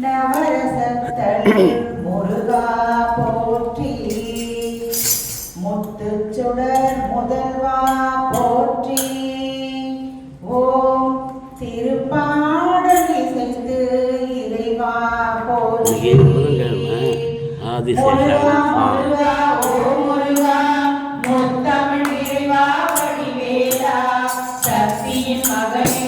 நவரசத்தளிர் முருகா போற்றி, முத்துச்சுடர் முதல்வா போற்றி. ஓம் திருப்பாடல் இசைத்து இறைவா போற்றி. முருகா முருகா ஓ முருகா, முத்தமிழ் இறைவா வடிவேலா, சக்தியின் மகனே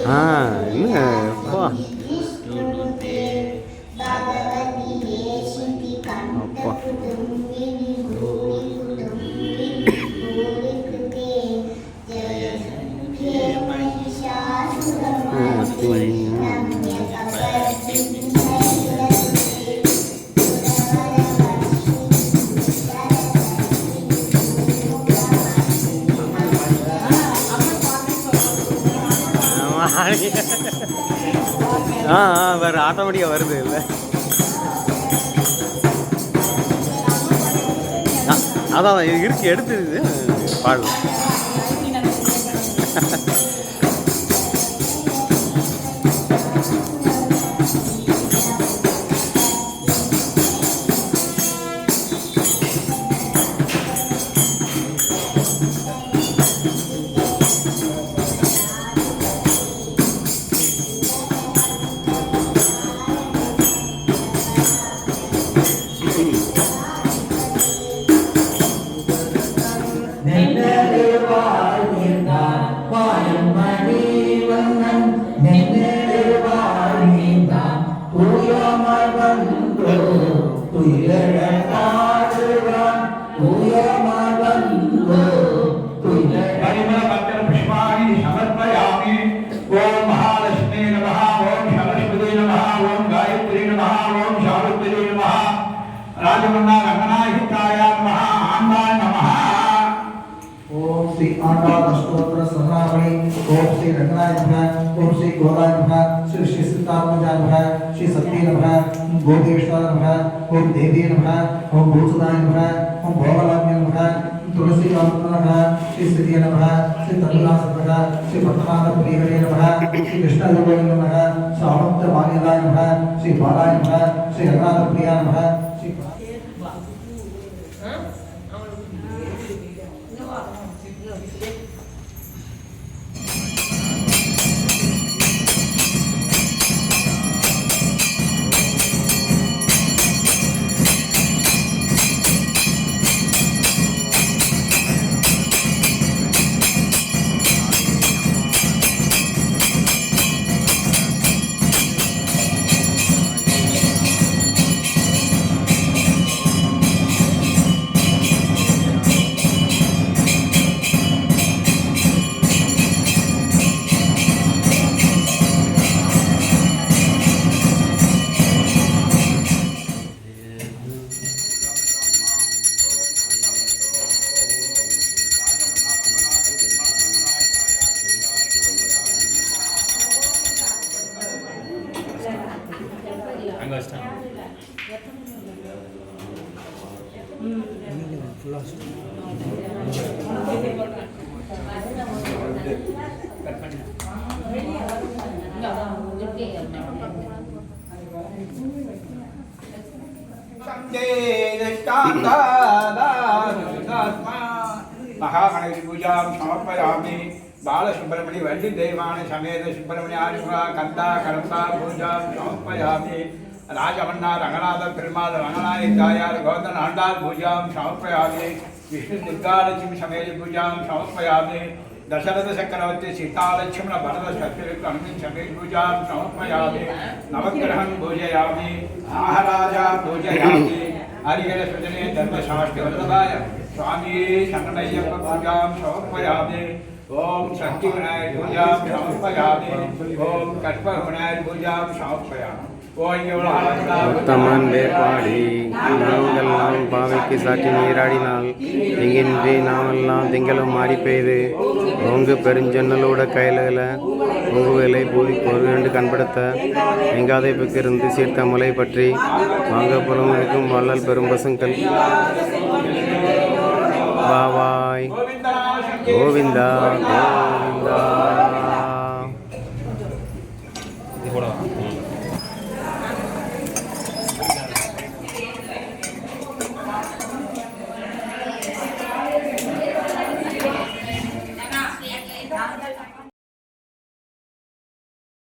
ஆ என்ன அப்பா அப்பா வேறு ஆட்டோமேட்டிக்காக வருது இல்லை அதான் இருக்கு எடுத்துருது பாடலாம் राजमन्ना रंगनाहिताय नमः आनंदाय नमः ओम श्री आनंद स्तोत्र संग्रामणि ओम श्री रंगनाय नमः ओम श्री गोदाय नमः श्री श्री सीतात्मजाय नमः श्री सत्ये नमः गोदेश्वर नमः ओम देवी नमः ओम भूषणाय नमः ओम भोगलाम्य नमः तुलसी नमः श्री सिद्धि नमः श्री तरुणास नमः श्री पद्मनाभ प्रियहरे नमः श्री कृष्णदेवाय नमः श्री अनंत मान्यदाय नमः श्री बालाय नमः श्री रंगनाथ प्रियाय नमः महागणपति पूजा समर्पयामि बालसुब्रह्मण्य वंदे देवान समेत सुब्रह्मण्यादिवा कंदा करंबा पूजा समर्पयामि राजमन्ना रंगनाथ पेरुमाल रंगनायकाय गोवर्धन आंडाल पूजा समर्पयामि विष्णु दुर्गालक्ष्मी समेत पूजा समर्पयामि दशरथ चक्रवर्ती सीतालक्ष्मण भरत शत्रुघ्न हनुमन् समेत पूजा समर्पयामि नवग्रहं पूजयामि महाराजा पूजयामि हरिहर सुजने धर्मशास्त्र वल्लभाय स्वामी शरणय्यप्प पूजा समर्पयामि ओम शक्ति विनायक पूजा समर्पयामि ओम कल्प विनायक पूजा समर्पयामि உத்தமன் வேற்பாடி நாவெல்லாம் பாவைக்கு சாற்றி நீராடினால் திங்கின்றி நாவெல்லாம் திங்களும் மாறி பெய்து ஓங்கு பெருஞ்சன்னலோட கையில பொங்குவேலை போய் பொருகண்டு கண்படுத்த எங்காதைப்புக்கு இருந்து சீர்த்த மலை பற்றி வாங்கப்புறம் இருக்கும் வள்ளல் பெரும் பசுங்கள் பாவாய் கோவிந்தா கோவிந்தா